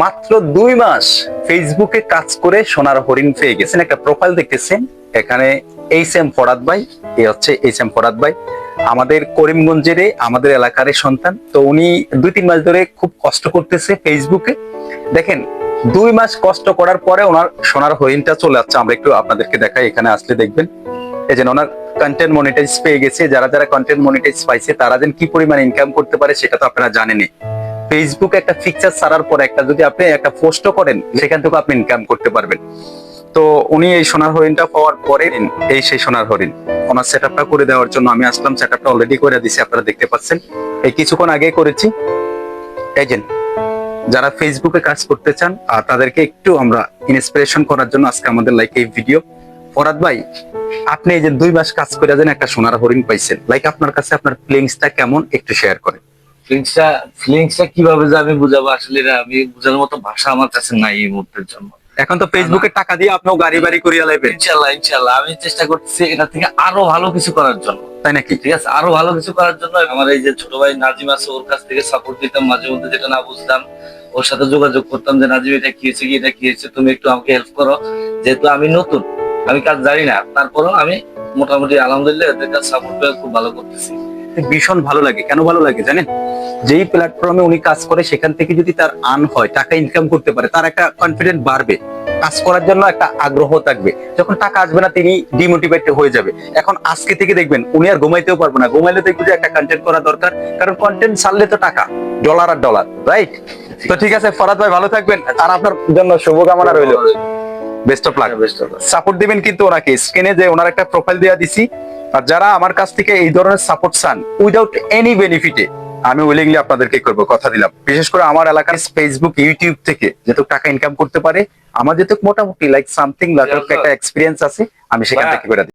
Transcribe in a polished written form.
মাত্র 2 মাস ফেসবুকে কাজ করে সোনার হরিণ পেয়ে গেছেন। একটা প্রোফাইল দেখতেছেন এখানে, এইচ.এম. ফরাদ ভাই। এ হচ্ছে এইচ.এম. ফরাদ ভাই, আমাদের করিমগঞ্জের আমাদের এলাকার সন্তান। তো উনি 2-3 মাস ধরে খুব কষ্ট করতেছে ফেসবুকে। দেখেন 2 মাস কষ্ট করার পরে ওনার সোনার হরিণটা চলে যাচ্ছে। আমরা একটু আপনাদেরকে দেখাই, এখানে আসলে দেখবেন এই যে ওনার কন্টেন্ট মনিটাইজ পেয়ে গেছে। যারা যারা কন্টেন্ট মনিটাইজ পাইছে তারা যেন কি পরিমাণ ইনকাম করতে পারে সেটা তো আপনারা জানেনই। ফেসবুকে একটা ফিচার ছাড়ার পরে একটা যদি আপনি একটা পোস্ট করেন সেখান থেকে আপনি ইনকাম করতে পারবেন। তো উনি এই সোনার হরিণটা পাওয়ার পরে এই সেই সোনার হরিণ ওনার সেটআপটা করে দেওয়ার জন্য আমি আসলাম। সেটআপটা অলরেডি করে দিয়েছি, আপনারা দেখতে পাচ্ছেন। এই কিছুক্ষণ আগে করেছি। এই যে যারা ফেসবুকে কাজ করতে চান তাদেরকে একটু আমরা ইন্সপিরেশন করার জন্য আজকে আমাদের লাইক এই ভিডিও। ফরাদ ভাই, আপনি এই যে 2 মাস কাজ করে যেন একটা সোনার হরিণ পাইছেন, লাইক আপনার কাছে আপনার ফিলিংসটা কেমন একটু শেয়ার করেন। ফিলিংসটা কিভাবে যে আমি বুঝাবো, আসলে এটা আমি বুঝার মতো ভাষা আমার কাছে নাই এই মুহূর্তের জন্য। এখন তো ফেসবুকে টাকা দিয়ে আপনিও গাড়ি বাড়ি করিয়া লাইবেন। ইনশাল্লাহ ইনশাল্লাহ আমি চেষ্টা করতেছি এটা থেকে আরো ভালো কিছু করার জন্য। তাই নাকি? ঠিক আছে, আরো ভালো কিছু করার জন্য আমার এই যে ছোট ভাই নাজিম আছে, ওর কাছ থেকে সাপোর্ট দিতাম। মাঝে মধ্যে যেটা না বুঝতাম ওর সাথে যোগাযোগ করতাম যে নাজিম এটা কি হয়েছে, কি এটা কি হয়েছে, তুমি একটু আমাকে হেল্প করো। যেহেতু আমি নতুন, আমি কাজ জানি না, তারপরও আমি মোটামুটি আলহামদুলিল্লাহ এদের কাছে সাপোর্ট পেয়ে খুব ভালো করতেছি। ভীষণ ভালো লাগে। কেন ভালো লাগে জানেন? যেই প্ল্যাটফর্মে উনি কাজ করে সেখান থেকে যদি তার আর্ন হয়, টাকা ইনকাম করতে পারে, তার একটা কনফিডেন্ট বাড়বে, কাজ করার জন্য একটা আগ্রহ থাকবে। যখন টাকা আসবে না তিনি ডিমোটিভেট হয়ে যাবে। এখন আজকে থেকে দেখবেন উনি আর ঘুমাইতেও পারবে না। ঘুমাইলে দেখবে যে একটা কন্টেন্ট করা দরকার, কারণ কন্টেন্ট ছাড়লে তো টাকা, ডলার আর ডলার, রাইট? তো ঠিক আছে ফরাদ ভাই, ভালো থাকবেন। আর আপনার জন্য শুভকামনা রইল। Best of luck. সাপোর্ট দিবেন কিন্তু ওনাকে। স্ক্রিনে যে ওনার একটা প্রোফাইল দেওয়া দিছি। আর যারা আমার কাছ থেকে এই ধরনের সাপোর্ট চান উইদাউট এনি বেনিফিটে, আমি উইলিংলি আপনাদেরকে করব, কথা দিলাম। বিশেষ করে আমার এলাকার ফেসবুক ইউটিউব থেকে যেহেতু টাকা ইনকাম করতে পারে, আমার যেহেতু মোটামুটি লাইক সামথিং একটা এক্সপিরিয়েন্স আছে, আমি সেখান থেকে করে দিই।